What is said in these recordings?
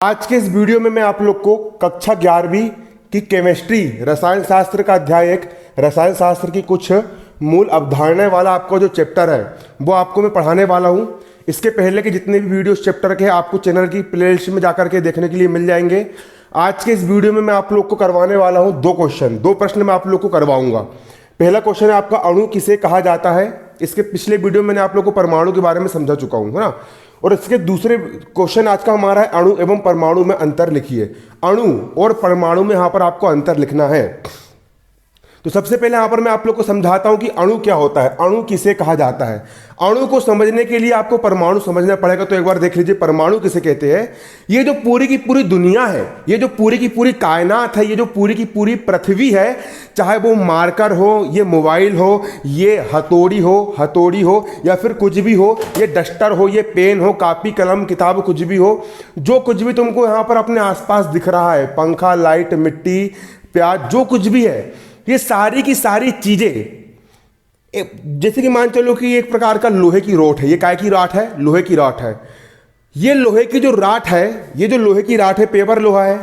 आज के इस वीडियो में मैं आप लोग को कक्षा 11वीं की केमिस्ट्री रसायन शास्त्र का अध्याय एक रसायन शास्त्र की कुछ मूल अवधारणाएं वाला आपका जो चैप्टर है वो आपको मैं पढ़ाने वाला हूं। इसके पहले के जितने भी वीडियो चैप्टर के हैं आपको चैनल की प्लेलिस्ट में जाकर के देखने के लिए मिल जाएंगे। आज के इस वीडियो में मैं आप लोग को करवाने वाला हूँ दो प्रश्न मैं आप लोग को करवाऊंगा। पहला क्वेश्चन है आपका, अणु किसे कहा जाता है। इसके पिछले वीडियो में मैंने आप लोग को परमाणु के बारे में समझा चुका हूँ, है ना। और इसके दूसरे क्वेश्चन आज का हमारा है, अणु एवं परमाणु में अंतर लिखिए। अणु और परमाणु में यहाँ पर आपको अंतर लिखना है। तो सबसे पहले यहाँ पर मैं आप लोग को समझाता हूँ कि अणु क्या होता है, अणु किसे कहा जाता है। अणु को समझने के लिए आपको परमाणु समझना पड़ेगा। तो एक बार देख लीजिए परमाणु किसे कहते हैं। ये जो पूरी की पूरी दुनिया है, ये जो पूरी की पूरी कायनात है, ये जो पूरी की पूरी पृथ्वी है, चाहे वो मार्कर हो, ये मोबाइल हो, ये हथौड़ी हो या फिर कुछ भी हो, ये डस्टर हो, ये पेन हो, कापी कलम किताब कुछ भी हो, जो कुछ भी तुमको यहाँ पर अपने आसपास दिख रहा है, पंखा लाइट मिट्टी प्याज जो कुछ भी है, ये सारी की सारी चीजें जैसे कि मान चलो कि एक प्रकार का लोहे की रोट है। ये काय की राट है? लोहे की राट है। ये लोहे की जो राट है, ये जो लोहे की राट है, पेवर लोहा है।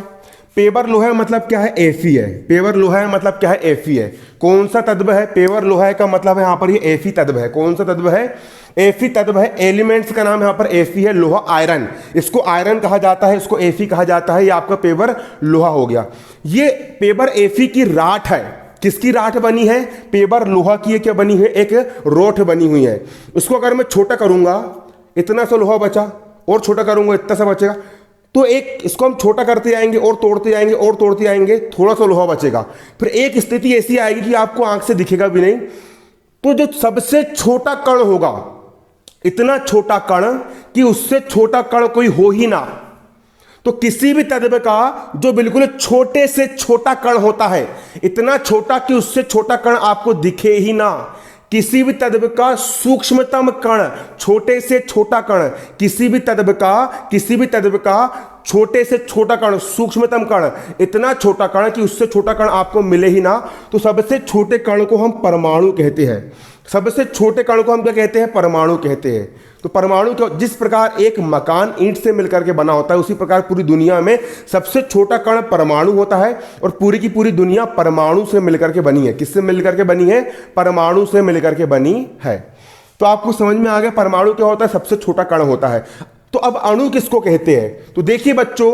पेवर लोहा मतलब क्या है? एफी है। पेवर लोहा है मतलब क्या है? एफी है। कौन सा तत्व है? पेवर लोहा का मतलब है यहाँ पर ये एफी तत्व है। कौन सा तत्व है? एफी तत्व है। एलिमेंट्स का नाम यहाँ पर एफी है। लोहा आयरन, इसको आयरन कहा जाता है, इसको एफी कहा जाता है। ये आपका पेवर लोहा हो गया। ये पेवर एफी की राट है। किसकी राठ बनी है? पेबर लोहा की क्या बनी है? एक रोठ बनी हुई है। इसको अगर मैं छोटा करूंगा, इतना सा लोहा बचा, और छोटा करूंगा इतना सा बचेगा। तो एक इसको हम छोटा करते जाएंगे और तोड़ते जाएंगे और तोड़ते जाएंगे, थोड़ा सा लोहा बचेगा। फिर एक स्थिति ऐसी आएगी कि आपको आंख से दिखेगा भी नहीं। तो जो सबसे छोटा कण होगा, इतना छोटा कण कि उससे छोटा कण कोई हो ही ना, तो किसी भी तत्व का जो बिल्कुल छोटे से छोटा कण होता है, इतना छोटा कि उससे छोटा कण आपको दिखे ही ना, किसी भी तत्व का सूक्ष्मतम कण, छोटे से छोटा कण, किसी भी तत्व का छोटे से छोटा कण, सूक्ष्मतम कण, इतना छोटा कण कि उससे छोटा कण आपको मिले ही ना, तो सबसे छोटे कण को हम परमाणु कहते हैं। सबसे छोटे कण को हम क्या कहते हैं? परमाणु कहते हैं। तो परमाणु को जिस प्रकार एक मकान ईंट से मिलकर के बना होता है, उसी प्रकार पूरी दुनिया में सबसे छोटा कण परमाणु होता है। और पूरी की पूरी दुनिया परमाणु से मिलकर के बनी है। किससे मिलकर के बनी है? परमाणु से मिलकर के बनी है। तो आपको समझ में आ गया परमाणु क्या होता है? सबसे छोटा कण होता है। तो अब अणु किसको कहते हैं? तो देखिए बच्चों,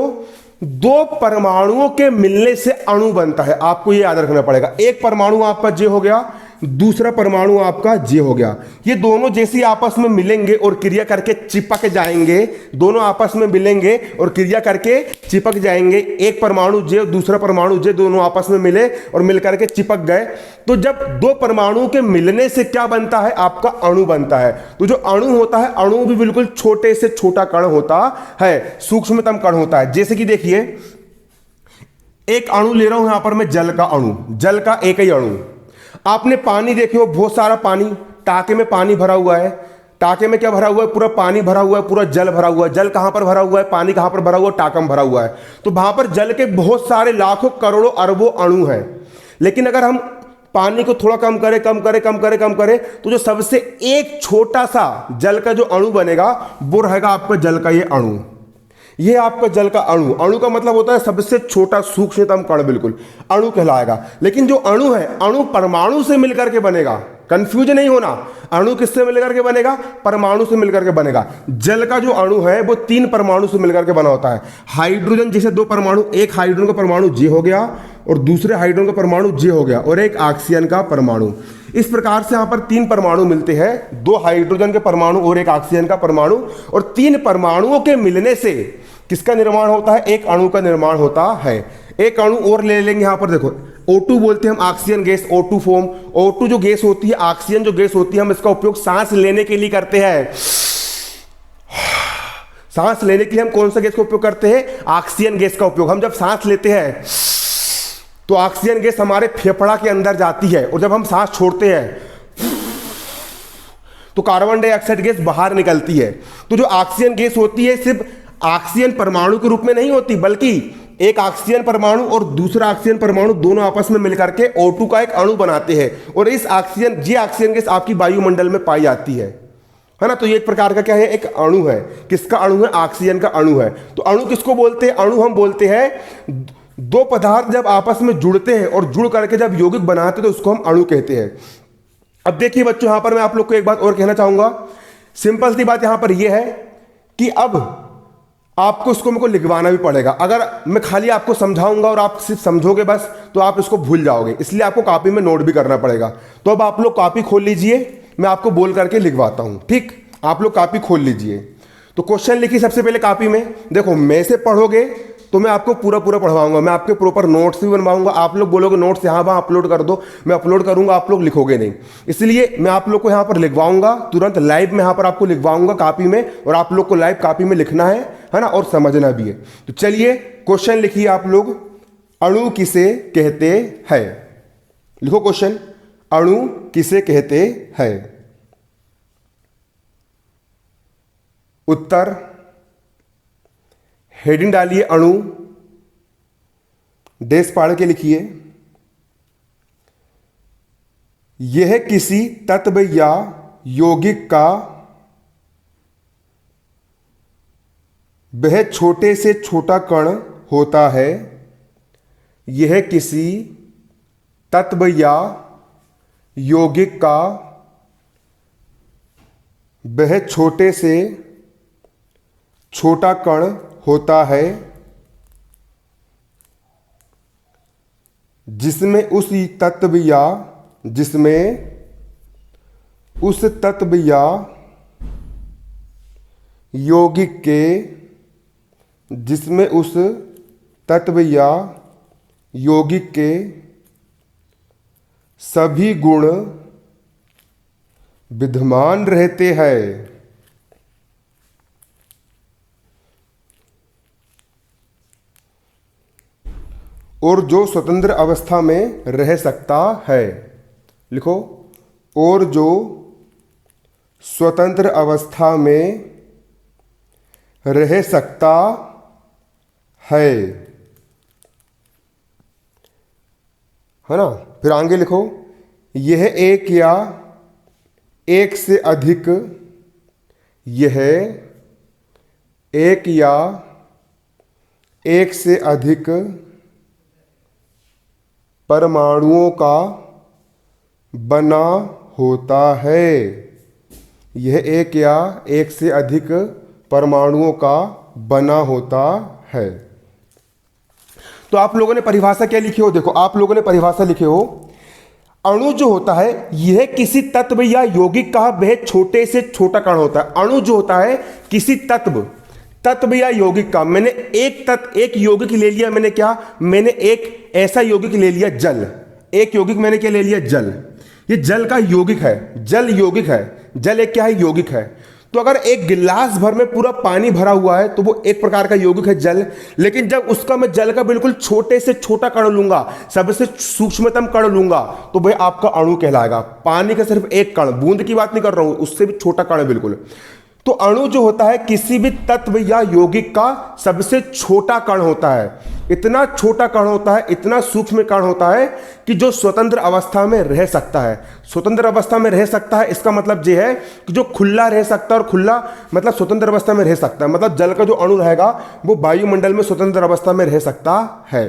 दो परमाणुओं के मिलने से अणु बनता है। आपको यह याद रखना पड़ेगा। एक परमाणु आपका जे हो गया, दूसरा परमाणु आपका जे हो गया। ये दोनों जैसे आपस में मिलेंगे और क्रिया करके चिपक जाएंगे, दोनों आपस में मिलेंगे और क्रिया करके चिपक जाएंगे। एक परमाणु जे, दूसरा परमाणु जे, दोनों आपस में मिले और मिलकर के चिपक गए। तो जब दो परमाणुओं के मिलने से क्या बनता है? आपका अणु बनता है। तो जो अणु होता है, अणु भी बिल्कुल छोटे से छोटा कण होता है, सूक्ष्मतम कण होता है। जैसे कि देखिए, एक अणु ले रहा हूं यहां पर मैं, जल का अणु, जल का एक ही अणु। आपने पानी देखे हो, बहुत सारा पानी, टाके में पानी भरा हुआ है। टाके में क्या भरा हुआ है? पूरा पानी भरा हुआ है, पूरा जल भरा हुआ है। जल कहां पर भरा हुआ है? पानी कहां पर भरा हुआ है? टाका में भरा हुआ है। तो वहां पर जल के बहुत सारे लाखों करोड़ों अरबों अणु हैं। लेकिन अगर हम पानी को थोड़ा कम करें, तो जो सबसे एक छोटा सा जल का जो अणु बनेगा वो रहेगा आपका जल का ये अणु। ये आपका जल का अणु। अणु का मतलब होता है सबसे छोटा सूक्ष्मतम कण, बिल्कुल अणु कहलाएगा। लेकिन जो अणु है, अणु परमाणु से मिलकर के बनेगा। कंफ्यूज नहीं होना, अणु किससे मिलकर के बनेगा? परमाणु से मिलकर के बनेगा। जल का जो अणु है वो 3 परमाणु से मिलकर के बना होता है। हाइड्रोजन जैसे 2 परमाणु, एक हाइड्रोजन का परमाणु जे हो गया और दूसरे हाइड्रोजन का परमाणु जे हो गया, और एक ऑक्सीजन का परमाणु। इस प्रकार से यहां पर 3 परमाणु मिलते हैं, 2 हाइड्रोजन के परमाणु और एक ऑक्सीजन का परमाणु। और 3 परमाणुओं के मिलने से किसका निर्माण होता है? एक अणु का निर्माण होता है। एक अणु और ले लेंगे यहां पर, देखो O2 बोलते हैं हम, oxygen gas, O2 form. O2 जो गैस होती है, ऑक्सीजन जो गैस होती है, हम इसका उपयोग सांस लेने के लिए करते हैं। सांस लेने के लिए हम कौन सा गैस का उपयोग करते हैं? ऑक्सीजन गैस का उपयोग। हम जब सांस लेते हैं तो ऑक्सीजन गैस हमारे फेफड़ा के अंदर जाती है, और जब हम सांस छोड़ते हैं तो कार्बन डाइऑक्साइड गैस बाहर निकलती है। तो जो ऑक्सीजन गैस होती है, सिर्फ ऑक्सीजन परमाणु के रूप में नहीं होती, बल्कि एक ऑक्सीजन परमाणु और दूसरा ऑक्सीजन परमाणु दोनों आपस में मिलकर के O2 का एक अणु बनाते हैं। और इस ऑक्सीजन गैस आपकी वायुमंडल में पाई जाती है। है ना। तो ये एक प्रकार का क्या है, एक अणु है। किसका अणु है, ऑक्सीजन का अणु है। तो अणु किसको बोलते हैं, अणु हम बोलते हैं दो पदार्थ जब आपस में जुड़ते हैं और जुड़ करके जब यौगिक बनाते हैं तो उसको हम अणु कहते हैं। अब देखिए बच्चों, यहां पर मैं आप लोग को एक बात और कहना चाहूंगा। सिंपल सी बात यहां पर यह है कि अब आपको इसको मेरे को लिखवाना भी पड़ेगा। अगर मैं खाली आपको समझाऊंगा और आप सिर्फ समझोगे बस, तो आप इसको भूल जाओगे। इसलिए आपको कॉपी में नोट भी करना पड़ेगा। तो अब आप लोग कॉपी खोल लीजिए, मैं आपको बोल करके लिखवाता हूं। ठीक, आप लोग कॉपी खोल लीजिए। तो क्वेश्चन लिखिए सबसे पहले कॉपी में। देखो, मैं से पढ़ोगे तो मैं आपको पूरा पूरा पढ़वाऊंगा, मैं आपके प्रॉपर नोट्स भी बनवाऊंगा। आप लोग बोलोगे नोट्स यहाँ वहाँ अपलोड कर दो, मैं अपलोड करूंगा, आप लोग लिखोगे नहीं। इसलिए मैं आप लोग को यहाँ पर लिखवाऊंगा, तुरंत लाइव में यहाँ पर आपको लिखवाऊंगा कॉपी में, और आप लोग को लाइव कॉपी में लिखना है ना, और समझना भी है। तो चलिए क्वेश्चन लिखिए आप लोग, अणु किसे कहते हैं। लिखो क्वेश्चन, अणु किसे कहते हैं। उत्तर, हेडिंग डालिए अणु, देश पाड़ के लिखिए। यह किसी तत्व या यौगिक का वह छोटे से छोटा कण होता है। यह किसी तत्व या यौगिक का वह छोटे से छोटा कण होता है जिसमें उस तत्व या यौगिक के सभी गुण विद्यमान रहते हैं। और जो स्वतंत्र अवस्था में रह सकता है। लिखो, और जो स्वतंत्र अवस्था में रह सकता है ना। फिर आगे लिखो, यह एक या एक से अधिक परमाणुओं का बना होता है। यह एक या एक से अधिक परमाणुओं का बना होता है। तो आप लोगों ने परिभाषा क्या लिखी हो, देखो आप लोगों ने परिभाषा लिखे हो, अणु जो होता है यह किसी तत्व या यौगिक का वह छोटे से छोटा कण होता है। अणु जो होता है किसी तत्व या यौगिक का, मैंने एक यौगिक ले लिया, मैंने एक ऐसा यौगिक ले लिया जल। एक यौगिक मैंने क्या ले लिया, जल। ये जल का यौगिक है, जल यौगिक है, जल एक क्या है, यौगिक है। तो अगर एक गिलास भर में पूरा पानी भरा हुआ है तो वो एक प्रकार का यौगिक है, जल। लेकिन जब उसका मैं जल का बिल्कुल छोटे से छोटा कण लूंगा, सबसे सूक्ष्मतम कण लूंगा, तो वह आपका अणु कहलाएगा। पानी का सिर्फ एक कण, बूंद की बात नहीं कर रहा हूं, उससे भी छोटा कण है बिल्कुल। तो अणु जो होता है किसी भी तत्व या यौगिक का सबसे छोटा कण होता है। इतना छोटा कण होता है, इतना सूक्ष्म कण होता है कि जो स्वतंत्र अवस्था में रह सकता है। स्वतंत्र अवस्था में रह सकता है, इसका मतलब यह है कि जो खुला रह सकता है, और खुला मतलब स्वतंत्र अवस्था में रह सकता है, मतलब जल का जो अणु रहेगा वो वायुमंडल में स्वतंत्र अवस्था में रह सकता है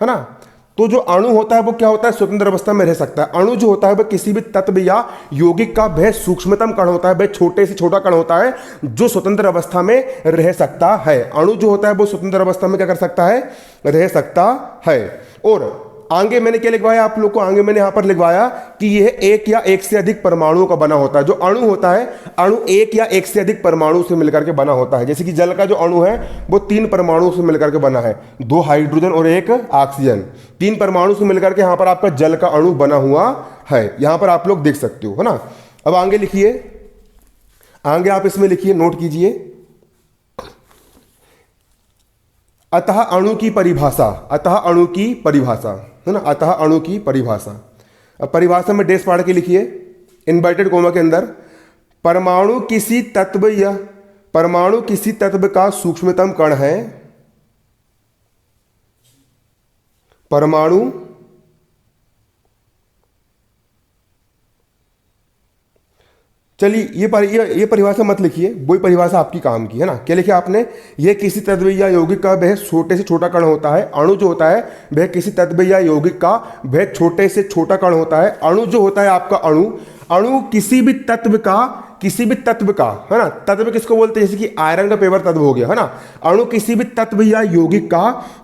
ना। तो जो अणु होता है वो क्या होता है, स्वतंत्र अवस्था में रह सकता है। अणु जो होता है वह किसी भी तत्व या यौगिक का वह सूक्ष्मतम कण होता है, वह छोटे से छोटा कण होता है जो स्वतंत्र अवस्था में रह सकता है। अणु जो होता है वो स्वतंत्र अवस्था में क्या कर सकता है, रह सकता है। और आगे मैंने क्या लिखवाया आप लोग को, आगे मैंने यहां पर लिखवाया कि यह एक या एक से अधिक परमाणुओं का बना होता है। जो अणु होता है, अणु एक या एक से अधिक परमाणु से मिलकर के बना होता है। जैसे कि जल का जो अणु है वो 3 परमाणु से मिलकर के बना है, 2 हाइड्रोजन और 1 ऑक्सीजन। 3 परमाणु से मिलकर के यहां पर आपका जल का अणु बना हुआ है। यहां पर आप लोग देख सकते हो, है ना। अब आगे लिखिए, आगे आप इसमें लिखिए, नोट कीजिए, अतः अणु की परिभाषा, अतः अणु की परिभाषा, है ना। अतः अणु की परिभाषा, अब परिभाषा में डेस पाड़ के लिखिए इन्वर्टेड कोमा के अंदर, परमाणु किसी तत्व का सूक्ष्मतम कण है। परमाणु चलिए ये परिभाषा मत लिखिए, वही परिभाषा आपकी काम की है ना। क्या लिखिए आपने, ये किसी तत्व या यौगिक का वह छोटे से छोटा कण होता है। अणु जो होता है वह किसी तत्व या यौगिक का वह छोटे से छोटा कण होता है। अणु जो होता है आपका अणु किसी भी तत्व का है ना। तत्व किसको बोलते हैं, जैसे कि आयरन का पेवर तत्व हो गया है ना। अणु किसी भी तत्व या यौगिक का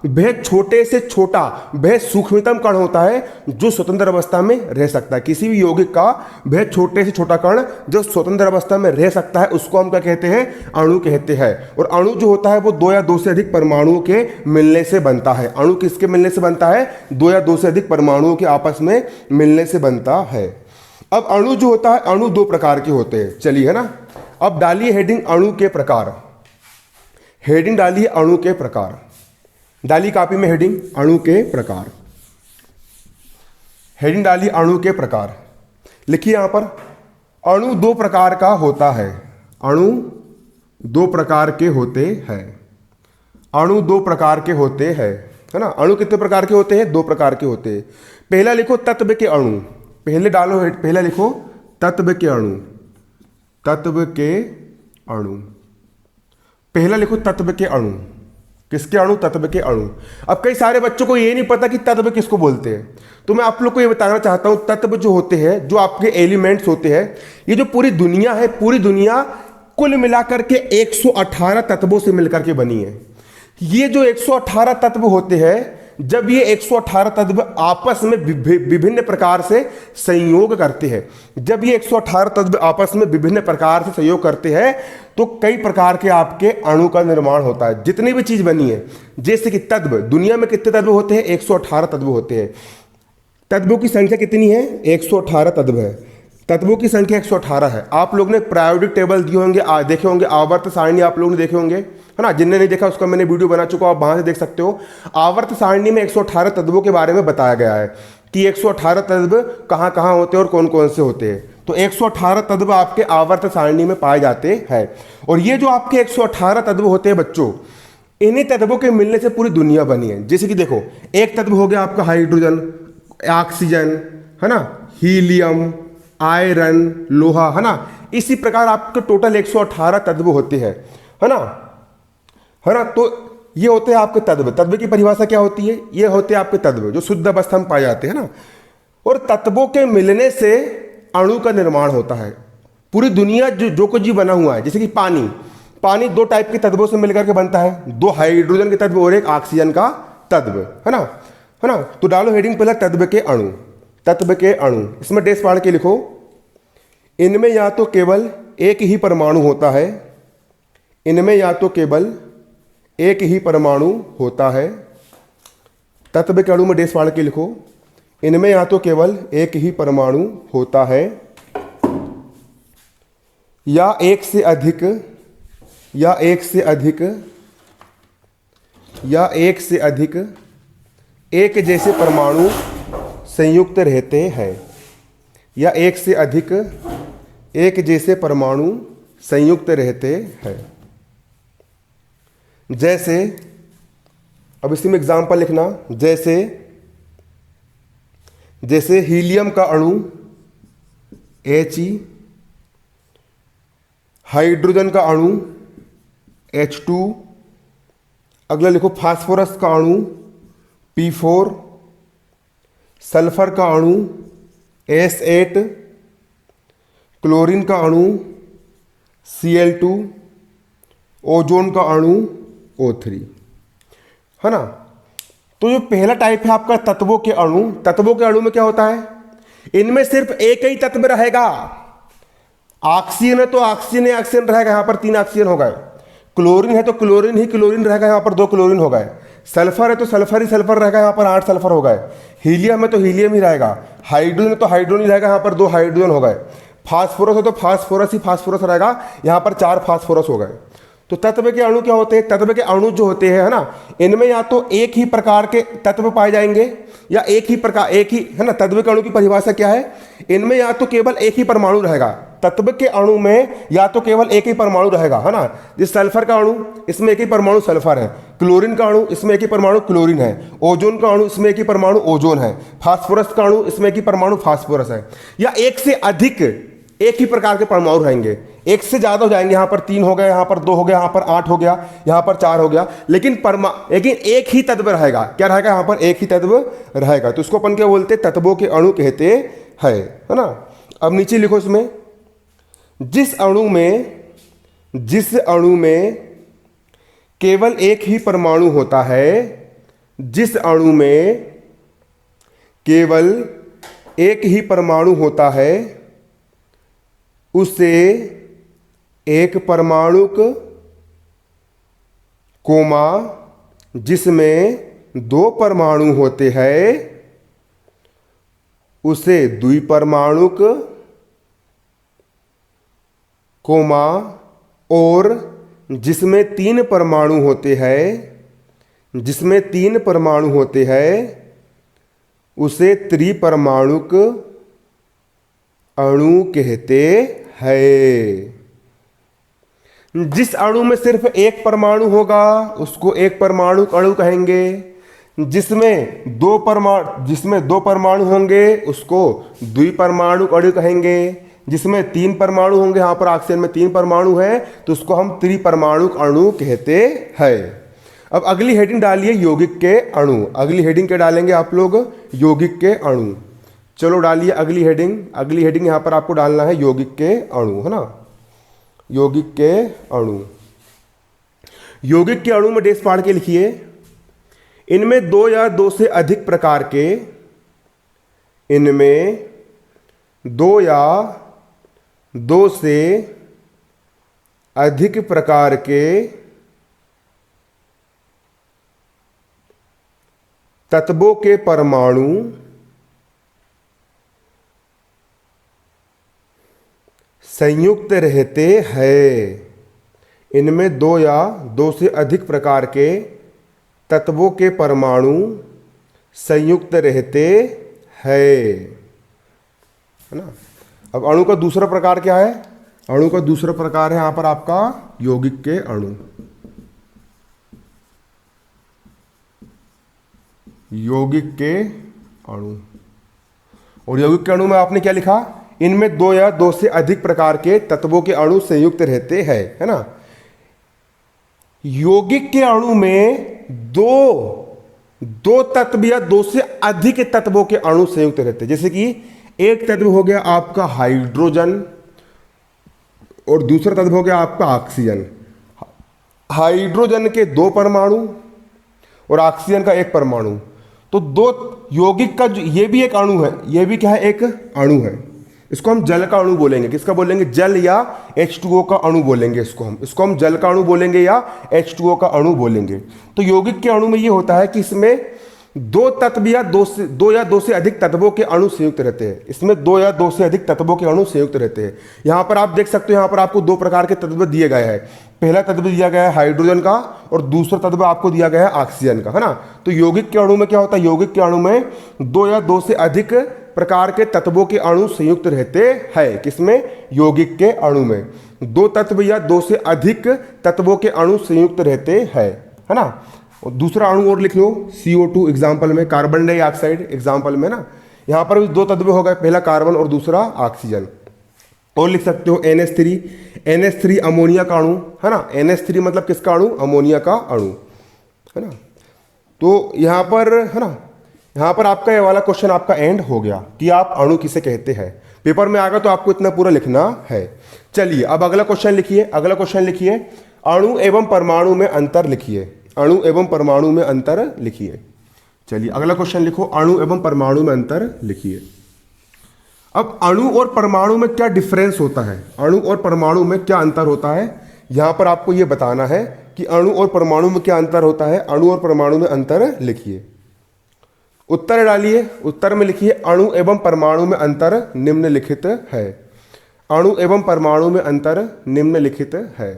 वह छोटे से छोटा वह सूक्ष्मतम कण होता है जो स्वतंत्र अवस्था में रह सकता है। किसी भी यौगिक का वह छोटे से छोटा कण जो स्वतंत्र अवस्था में रह सकता है उसको हम क्या कहते हैं, अणु कहते हैं। और अणु जो होता है वो दो या दो से अधिक परमाणुओं के मिलने से बनता है। अणु किसके मिलने से बनता है, दो या दो से अधिक परमाणुओं के आपस में मिलने से बनता है। अब अणु जो होता है, अणु दो प्रकार के होते हैं। चलिए है ना, अब डालिए हेडिंग अणु के प्रकार। हेडिंग डालिए अणु के प्रकार, डालिए कॉपी में हेडिंग अणु के प्रकार। हेडिंग डालिए अणु के प्रकार, लिखिए यहां पर अणु दो प्रकार का होता है। अणु दो प्रकार के होते हैं। अणु दो प्रकार के होते हैं है ना। अणु कितने प्रकार के होते हैं, दो प्रकार के होते हैं। पहला लिखो तत्व के अणु, पहला लिखो तत्व के अणु। तत्व के अणु, पहला लिखो तत्व के अणु। किसके अणु, तत्व के अणु। अब कई सारे बच्चों को ये नहीं पता कि तत्व किसको बोलते हैं, तो मैं आप लोग को ये बताना चाहता हूं तत्व जो होते हैं, जो आपके एलिमेंट्स होते हैं, ये जो पूरी दुनिया है, पूरी दुनिया कुल मिलाकर के 118 तत्वों से मिलकर के बनी है। ये जो 118 तत्व होते हैं, जब ये 118 तत्व आपस में विभिन्न प्रकार से संयोग करते हैं, जब ये 118 तत्व आपस में विभिन्न प्रकार से संयोग करते हैं तो कई प्रकार के आपके अणु का निर्माण होता है। जितनी भी चीज बनी है, जैसे कि तत्व, दुनिया में कितने तत्व होते हैं, 118 तत्व होते हैं। तत्वों की संख्या कितनी है, 118 तत्व है। तत्वों की संख्या 118 है। आप लोग ने प्रायोगिक टेबल दिए होंगे, देखे होंगे, आवर्त सारणी आप लोग ने देखे होंगे है ना। जिनने नहीं देखा उसका मैंने वीडियो बना चुका, आप वहां से देख सकते हो। आवर्त सारणी में 118 तत्वों के बारे में बताया गया है कि 118 तत्व कहाँ कहाँ होते हैं और कौन कौन से होते हैं। तो 118 तत्व आपके आवर्त सारणी में पाए जाते हैं। और ये जो आपके 118 तत्व होते हैं बच्चों, इन्हीं तत्वों के मिलने से पूरी दुनिया बनी है। जैसे कि देखो, एक तत्व हो गया आपका हाइड्रोजन, ऑक्सीजन है ना, हीलियम, आयरन, लोहा है ना। इसी प्रकार आपके टोटल 118 तत्व होते हैं है ना। तो ये होते हैं आपके तत्व। तत्व की परिभाषा क्या होती है, ये होते हैं आपके तत्व जो शुद्ध अवस्था में पाए जाते हैं ना। और तत्वों के मिलने से अणु का निर्माण होता है। पूरी दुनिया जो कुछ भी बना हुआ है, जैसे कि पानी दो टाइप के तत्वों से मिलकर के बनता है, दो हाइड्रोजन के तत्व और एक ऑक्सीजन का तत्व है ना। तो डालो हेडिंग पहला तत्व के अणु। तत्व के अणु, इसमें डेस पाड़ के लिखो, इनमें या तो केवल एक ही परमाणु होता है। इनमें या तो केवल एक ही परमाणु होता है। तत्व के अणु में डेस पाड़ के लिखो, इनमें या तो केवल एक ही परमाणु होता है या एक से अधिक एक जैसे परमाणु संयुक्त रहते हैं। या एक से अधिक एक जैसे परमाणु संयुक्त रहते हैं। जैसे, अब इसी में एग्जाम्पल लिखना, जैसे हीलियम का अणु He, हाइड्रोजन का अणु H2, अगला लिखो फास्फोरस का अणु P4, सल्फर का अणु S8, क्लोरीन का अणु Cl2, ओजोन का अणु O3 है ना। तो जो पहला टाइप है आपका तत्वों के अणु, तत्वों के अणु में क्या होता है, इनमें सिर्फ एक ही तत्व रहेगा। ऑक्सीजन है तो ऑक्सीजन रहेगा, यहां पर 3 ऑक्सीजन हो गए। क्लोरीन है तो क्लोरीन रहेगा, यहां पर 2 क्लोरीन हो गए। सल्फर है तो सल्फर रहेगा, यहां पर 8 सल्फर हो गए। हीलियम है तो हीलियम ही रहेगा। हाइड्रोजन है तो हाइड्रोजन ही रहेगा, यहां पर 2 हाइड्रोजन हो गए। फास्फोरस है तो फास्फोरस रहेगा, यहां पर 4 फास्फोरस हो गए। तो तत्व के अणु क्या होते हैं, तत्व के अणु जो होते हैं है ना, इनमें या तो एक ही प्रकार के तत्व पाए जाएंगे या एक ही है ना। तत्व के अणु की परिभाषा क्या है, इनमें या तो केवल एक ही परमाणु रहेगा। तत्व के अणु में या तो केवल एक ही परमाणु रहेगा है ना। जिस सल्फर का अणु, इसमें एक ही परमाणु सल्फर है। क्लोरीन का अणु, इसमें एक ही परमाणु क्लोरीन है। ओजोन का अणु, इसमें एक ही परमाणु ओजोन है। फास्फोरस का अणु, इसमें एक ही परमाणु फास्फोरस है। या एक से अधिक एक ही प्रकार के परमाणु रहेंगे, एक से ज़्यादा हो जाएंगे, यहाँ पर 3 हो गए, यहाँ पर 2 हो गया, यहाँ पर 8 हो गया, यहाँ पर 4 हो गया, लेकिन एक ही तत्व रहेगा। क्या रहेगा? यहाँ पर एक ही तत्व रहेगा। तो इसको अपन क्या बोलते हैं? तत्वों के अणु कहते हैं, है ना। अब नीचे लिखो इसमें, जिस अणु में केवल एक ही परमाणु होता है, जिस अणु में केवल एक ही परमाणु होता है, उसे एक परमाणुक, कोमा जिसमें 2 परमाणु होते हैं, उसे द्विपरमाणुक, कोमा और जिसमें 3 परमाणु होते हैं, उसे त्रिपरमाणुक अणु कहते हैं। जिस अणु में सिर्फ एक परमाणु होगा उसको एक परमाणुक अणु कहेंगे। जिसमें दो परमाणु होंगे उसको द्विपरमाणुक अणु कहेंगे। जिसमें 3 परमाणु होंगे, यहाँ पर ऑक्सीजन में 3 परमाणु है, तो उसको हम त्रिपरमाणुक अणु कहते हैं। अब अगली हेडिंग डालिए यौगिक के अणु। अगली हेडिंग क्या डालेंगे आप लोग? यौगिक के अणु। चलो डालिए अगली हेडिंग यहाँ पर आपको डालना है यौगिक के अणु, है ना। यौगिक के अणु, यौगिक के अणु में डेस पाड़ के लिखिए, इनमें 2 या 2 से अधिक प्रकार के, इनमें 2 या 2 से अधिक प्रकार के तत्वों के परमाणु संयुक्त रहते हैं। इनमें 2 या 2 से अधिक प्रकार के तत्वों के परमाणु संयुक्त रहते हैं, है ना। अब अणु का दूसरा प्रकार क्या है? अणु का दूसरा प्रकार है यहां पर आपका यौगिक के अणु। यौगिक के अणु, और यौगिक के अणु में आपने क्या लिखा? इनमें 2 या 2 से अधिक प्रकार के तत्वों के अणु संयुक्त रहते हैं, है ना। यौगिक के अणु में दो तत्व या 2 से अधिक तत्वों के अणु संयुक्त रहते हैं। जैसे कि एक तत्व हो गया आपका हाइड्रोजन और दूसरा तत्व हो गया आपका ऑक्सीजन। हाइड्रोजन के 2 परमाणु और ऑक्सीजन का 1 परमाणु, तो 2 यौगिक का ये भी एक अणु है, ये भी क्या है? एक अणु है। इसको हम जल का अणु बोलेंगे। किसका बोलेंगे? जल या H2O का अणु बोलेंगे। इसको हम जल का अणु बोलेंगे या H2O का अणु बोलेंगे। तो यौगिक के अणु में ये होता है कि इसमें 2 तत्व या 2 या 2 से अधिक तत्वों के अणु संयुक्त रहते हैं। इसमें 2 या 2 से अधिक तत्वों के अणु संयुक्त रहते हैं। यहाँ पर आप देख सकते हो, यहाँ पर आपको 2 प्रकार के तत्व दिए गए हैं। पहला तत्व दिया गया है हाइड्रोजन का और दूसरा तत्व आपको दिया गया है ऑक्सीजन का, है ना। तो यौगिक के अणु में क्या होता है? यौगिक के अणु में 2 या 2 से अधिक प्रकार के तत्वों के अणु संयुक्त रहते हैं। किसमें? यौगिक के अणु में 2 तत्व या 2 से अधिक तत्वों के अणु संयुक्त रहते हैं, है ना। और दूसरा अणु और लिख लो, CO2 एग्जाम्पल में, कार्बन डाइऑक्साइड एग्जाम्पल में ना। यहाँ पर भी 2 तत्व हो गए, पहला कार्बन और दूसरा ऑक्सीजन। और लिख सकते हो NH3 अमोनिया का अणु, है ना। NH3 मतलब किसका अणु? अमोनिया का अणु, है ना। तो यहाँ पर, है ना, यहाँ पर आपका ये वाला क्वेश्चन आपका एंड हो गया कि आप अणु किसे कहते हैं। पेपर में आएगा तो आपको इतना पूरा लिखना है। चलिए अब अगला क्वेश्चन लिखिए, अणु एवं परमाणु में अंतर लिखिए। अणु एवं परमाणु में अंतर लिखिए। चलिए अगला क्वेश्चन लिखो, अणु एवं परमाणु में अंतर लिखिए। अब अणु और परमाणु में क्या डिफरेंस होता है? अणु और परमाणु में क्या अंतर होता है? यहां पर आपको यह बताना है कि अणु और परमाणु में क्या अंतर होता है। अणु और परमाणु में अंतर लिखिए। उत्तर डालिए, उत्तर में लिखिए अणु एवं परमाणु में अंतर निम्नलिखित है। अणु एवं परमाणु में अंतर निम्नलिखित है।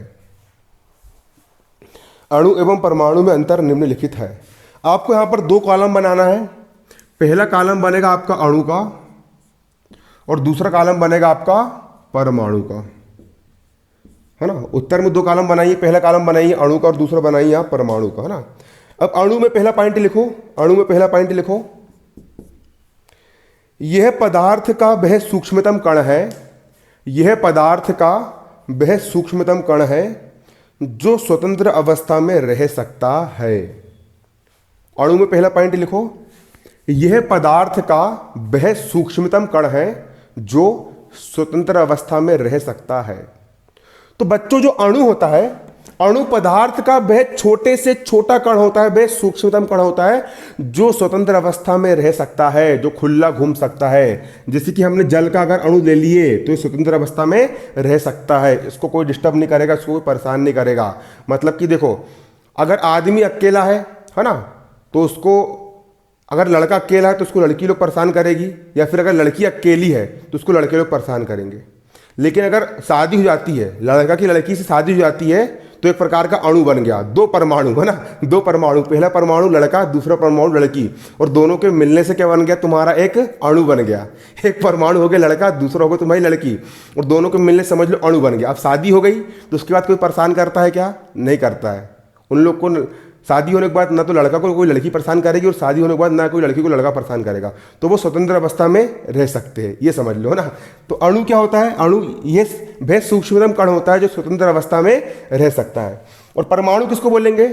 अणु एवं परमाणु में अंतर निम्नलिखित है। आपको यहां पर 2 कॉलम बनाना है। पहला कॉलम बनेगा आपका अणु का और दूसरा कॉलम बनेगा आपका परमाणु का, है ना। उत्तर में 2 कॉलम बनाइए, पहला कॉलम बनाइए अणु का और दूसरा बनाइए आप परमाणु का, है ना। अब अणु में पहला पॉइंट लिखो, यह पदार्थ का वह सूक्ष्मतम कण है यह पदार्थ का वह सूक्ष्मतम कण है जो स्वतंत्र अवस्था में रह सकता है। अणु में पहला पॉइंट लिखो, यह पदार्थ का वह सूक्ष्मतम कण है जो स्वतंत्र अवस्था में रह सकता है। तो बच्चों जो अणु होता है, अणु पदार्थ का वह छोटे से छोटा कण होता है, वह सूक्ष्मतम कण होता है जो स्वतंत्र अवस्था में रह सकता है, जो खुला घूम सकता है। जैसे कि हमने जल का अगर अणु ले लिए तो ये स्वतंत्र अवस्था में रह सकता है, इसको कोई डिस्टर्ब नहीं करेगा, इसको कोई परेशान नहीं करेगा। मतलब कि देखो, अगर आदमी अकेला है ना, तो उसको, अगर लड़का अकेला है तो उसको लड़की लोग परेशान करेगी, या फिर अगर लड़की अकेली है तो उसको लड़के लोग परेशान करेंगे। लेकिन अगर शादी हो जाती है, लड़का की लड़की से शादी हो जाती है, तो एक प्रकार का अणु बन गया, दो परमाणु, है ना, दो परमाणु, पहला परमाणु लड़का, दूसरा परमाणु लड़की, और दोनों के मिलने से क्या बन गया, तुम्हारा एक अणु बन गया। एक परमाणु हो गया लड़का, दूसरा हो गया तुम्हारी लड़की, और दोनों के मिलने समझ लो अणु बन गया। अब शादी हो गई तो उसके बाद कोई परेशान करता है क्या? नहीं करता है। उन लोग को शादी होने के बाद ना तो लड़का को कोई लड़की परेशान करेगी, और शादी होने के बाद ना कोई लड़की को लड़का परेशान करेगा, तो वो स्वतंत्र अवस्था में रह सकते हैं, ये समझ लो ना। तो अणु क्या होता है? अणु ये वह सूक्ष्मतम कण होता है जो स्वतंत्र अवस्था में रह सकता है। और परमाणु किसको बोलेंगे?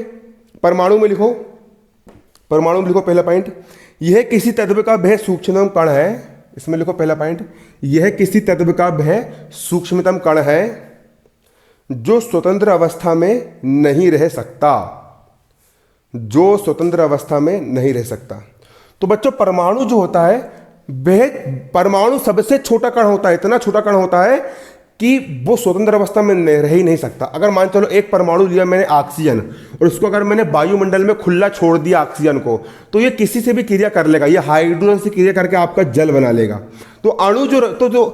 परमाणु में लिखो, परमाणु में लिखो पहला पॉइंट, यह किसी तत्व का वह सूक्ष्मतम कण है। इसमें लिखो पहला पॉइंट, यह किसी तत्व का वह सूक्ष्मतम कण है जो स्वतंत्र अवस्था में नहीं रह सकता, जो स्वतंत्र अवस्था में नहीं रह सकता। तो बच्चों परमाणु जो होता है, वह परमाणु सबसे छोटा कण होता है, इतना छोटा कण होता है कि वो स्वतंत्र अवस्था में रह ही नहीं सकता। अगर मान चलो एक परमाणु लिया मैंने ऑक्सीजन, और उसको अगर मैंने वायुमंडल में खुला छोड़ दिया ऑक्सीजन को, तो ये किसी से भी क्रिया कर लेगा, ये हाइड्रोजन से क्रिया करके आपका जल बना लेगा। तो अणु जो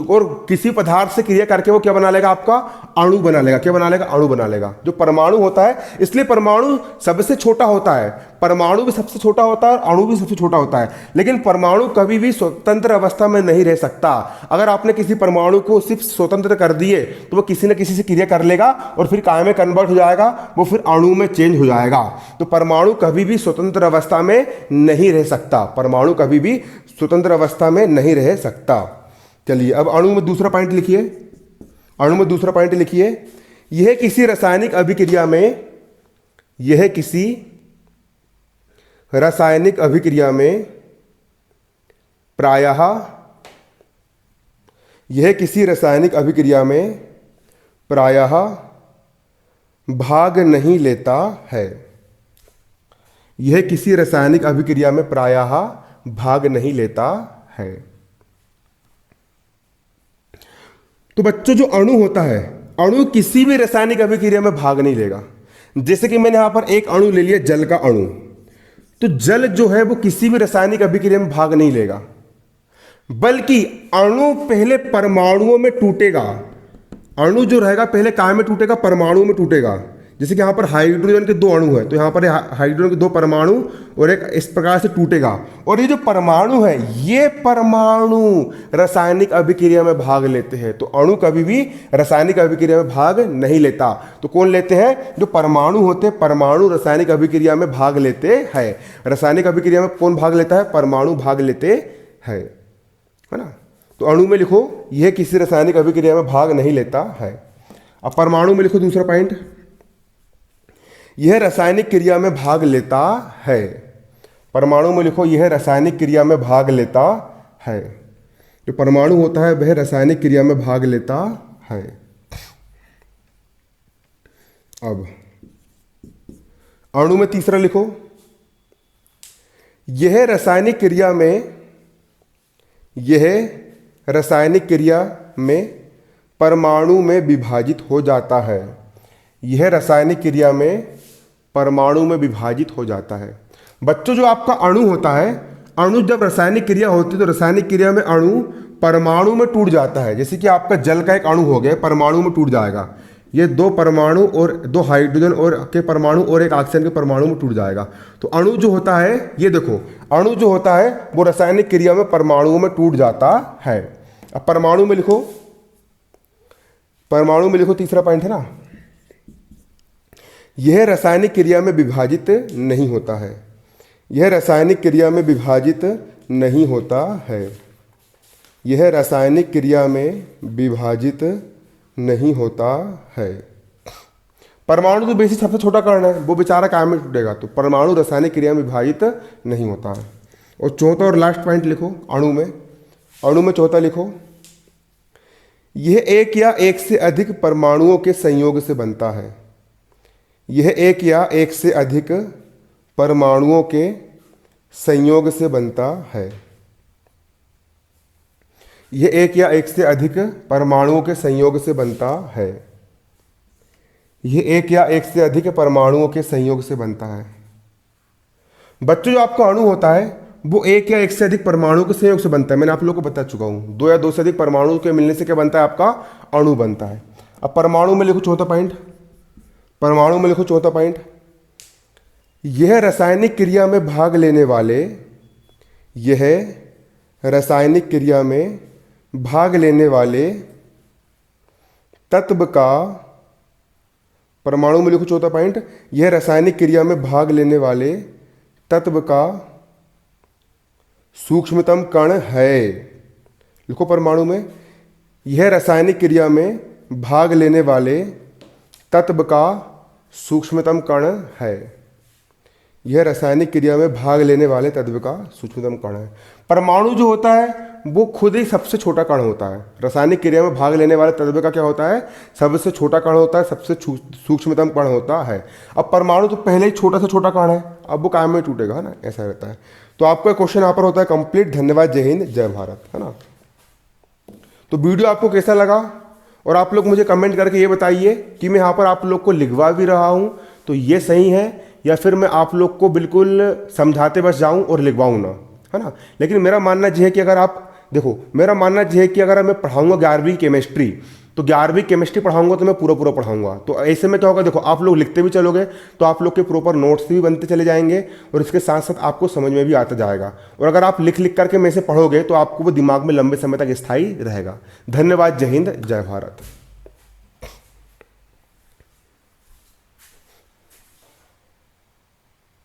और किसी पदार्थ से क्रिया करके वो क्या बना लेगा? आपका अणु बना लेगा। क्या बना लेगा? अणु बना लेगा, जो परमाणु होता है। इसलिए परमाणु सबसे छोटा होता है, परमाणु भी सबसे छोटा होता है और अणु भी सबसे छोटा होता है। लेकिन परमाणु कभी भी स्वतंत्र अवस्था में नहीं रह सकता। अगर आपने किसी परमाणु को सिर्फ स्वतंत्र कर दिए तो वो किसी न किसी से क्रिया कर लेगा और फिर काय में कन्वर्ट हो जाएगा, वो फिर अणु में चेंज हो जाएगा। तो परमाणु कभी भी स्वतंत्र अवस्था में नहीं रह सकता, परमाणु कभी भी स्वतंत्र अवस्था में नहीं रह सकता। चलिए अब अणु में दूसरा पॉइंट लिखिए, अणु में दूसरा पॉइंट लिखिए, यह किसी रासायनिक अभिक्रिया में, यह किसी रासायनिक अभिक्रिया में प्रायः, यह किसी रासायनिक अभिक्रिया में प्रायः भाग नहीं लेता है। यह किसी रासायनिक अभिक्रिया में प्रायः भाग नहीं लेता है। तो बच्चों जो अणु होता है, अणु किसी भी रासायनिक अभिक्रिया में भाग नहीं लेगा। जैसे कि मैंने यहां पर एक अणु ले लिया, जल का अणु, तो जल जो है वो किसी भी रासायनिक अभिक्रिया में भाग नहीं लेगा, बल्कि अणु पहले परमाणुओं में टूटेगा। अणु जो रहेगा पहले काय में टूटेगा? परमाणु में टूटेगा। जैसे कि यहाँ पर हाइड्रोजन के दो अणु हैं, तो यहाँ पर हाइड्रोजन के दो परमाणु और एक इस प्रकार से टूटेगा। और ये जो परमाणु है, ये परमाणु रासायनिक अभिक्रिया में भाग लेते हैं। तो अणु कभी भी रासायनिक अभिक्रिया में भाग नहीं लेता। तो कौन लेते हैं? जो परमाणु होते हैं, परमाणु रासायनिक अभिक्रिया में भाग लेते हैं। रासायनिक अभिक्रिया में कौन भाग लेता है? परमाणु भाग लेते हैं, है ना। तो अणु में लिखो, यह किसी रासायनिक अभिक्रिया में भाग नहीं लेता है। अब परमाणु में लिखो दूसरा पॉइंट, यह रासायनिक क्रिया में भाग लेता है। परमाणु में लिखो, यह रासायनिक क्रिया में भाग लेता है। जो परमाणु होता है वह रासायनिक क्रिया में भाग लेता है। अब अणु में तीसरा लिखो, यह रासायनिक क्रिया में, यह रासायनिक क्रिया में परमाणु में विभाजित हो जाता है। यह रासायनिक क्रिया में परमाणु में विभाजित हो जाता है। बच्चों जो आपका अणु होता है, अणु जब रासायनिक क्रिया होती है तो रासायनिक क्रिया में अणु परमाणु में टूट जाता है। जैसे कि आपका जल का एक अणु हो गया, परमाणु में टूट जाएगा। ये दो परमाणु और दो हाइड्रोजन और के परमाणु और एक ऑक्सीजन के परमाणु में टूट जाएगा। तो अणु जो होता है, ये देखो, अणु जो होता है वो रासायनिक क्रिया में परमाणुओं में टूट जाता है। अब परमाणु में लिखो, परमाणु में लिखो तीसरा पॉइंट है ना, यह रासायनिक क्रिया में विभाजित नहीं होता है। यह रासायनिक क्रिया में विभाजित नहीं होता है। यह रासायनिक क्रिया में विभाजित नहीं होता है। परमाणु तो बेसिक सबसे छोटा कण है, वो बेचारा कायम में टूटेगा, तो परमाणु रासायनिक क्रिया में विभाजित नहीं होता है। और चौथा और लास्ट पॉइंट लिखो, अणु में चौथा लिखो, यह एक या एक से अधिक परमाणुओं के संयोग से बनता है। यह एक या एक से अधिक परमाणुओं के संयोग से बनता है। यह एक या एक से अधिक परमाणुओं के संयोग से बनता है। यह एक या एक से अधिक परमाणुओं के संयोग से बनता है। बच्चों, जो आपका अणु होता है वो एक या एक से अधिक परमाणुओं के संयोग से बनता है। मैंने आप लोगों को बता चुका हूं, दो या दो से अधिक परमाणु के मिलने से क्या बनता है, आपका अणु बनता है। अब परमाणु में लिखो चौथा पॉइंट, परमाणु में लिखो चौथा पॉइंट, यह रासायनिक क्रिया में भाग लेने वाले, यह रासायनिक क्रिया में भाग लेने वाले तत्व का, परमाणु में लिखो चौथा पॉइंट, यह रासायनिक क्रिया में भाग लेने वाले तत्व का सूक्ष्मतम कण है। लिखो परमाणु में, यह रासायनिक क्रिया में भाग लेने वाले तत्व का सूक्ष्मतम कण है। यह रासायनिक क्रिया में भाग लेने वाले तत्व का सूक्ष्मतम कण है। परमाणु जो होता है वो खुद ही सबसे छोटा कण होता है। रासायनिक क्रिया में भाग लेने वाले तत्व का क्या होता है, सबसे छोटा कण होता है, सबसे सूक्ष्मतम कण होता है। अब परमाणु तो पहले ही छोटा से छोटा कण है, अब वो कायम में टूटेगा, है ना, ऐसा रहता है। तो आपका क्वेश्चन यहाँ पर होता है कंप्लीट। धन्यवाद, जय हिंद, जय भारत, है ना। तो वीडियो आपको कैसा लगा, और आप लोग मुझे कमेंट करके ये बताइए कि मैं यहाँ पर आप लोग को लिखवा भी रहा हूँ तो ये सही है, या फिर मैं आप लोग को बिल्कुल समझाते बस जाऊँ और लिखवाऊँ ना, है ना। लेकिन मेरा मानना यह है कि अगर आप देखो, मेरा मानना यह है कि अगर मैं पढ़ाऊँगा 11वीं केमिस्ट्री, तो 11वीं केमिस्ट्री पढ़ाऊंगा तो मैं पूरा पढ़ाऊंगा। तो ऐसे में क्या होगा, देखो आप लोग लिखते भी चलोगे तो आप लोग के प्रॉपर नोट्स भी बनते चले जाएंगे, और इसके साथ साथ आपको समझ में भी आता जाएगा। और अगर आप लिख करके में से पढ़ोगे तो आपको वो दिमाग में लंबे समय तक स्थायी रहेगा। धन्यवाद, जय हिंद, जय भारत।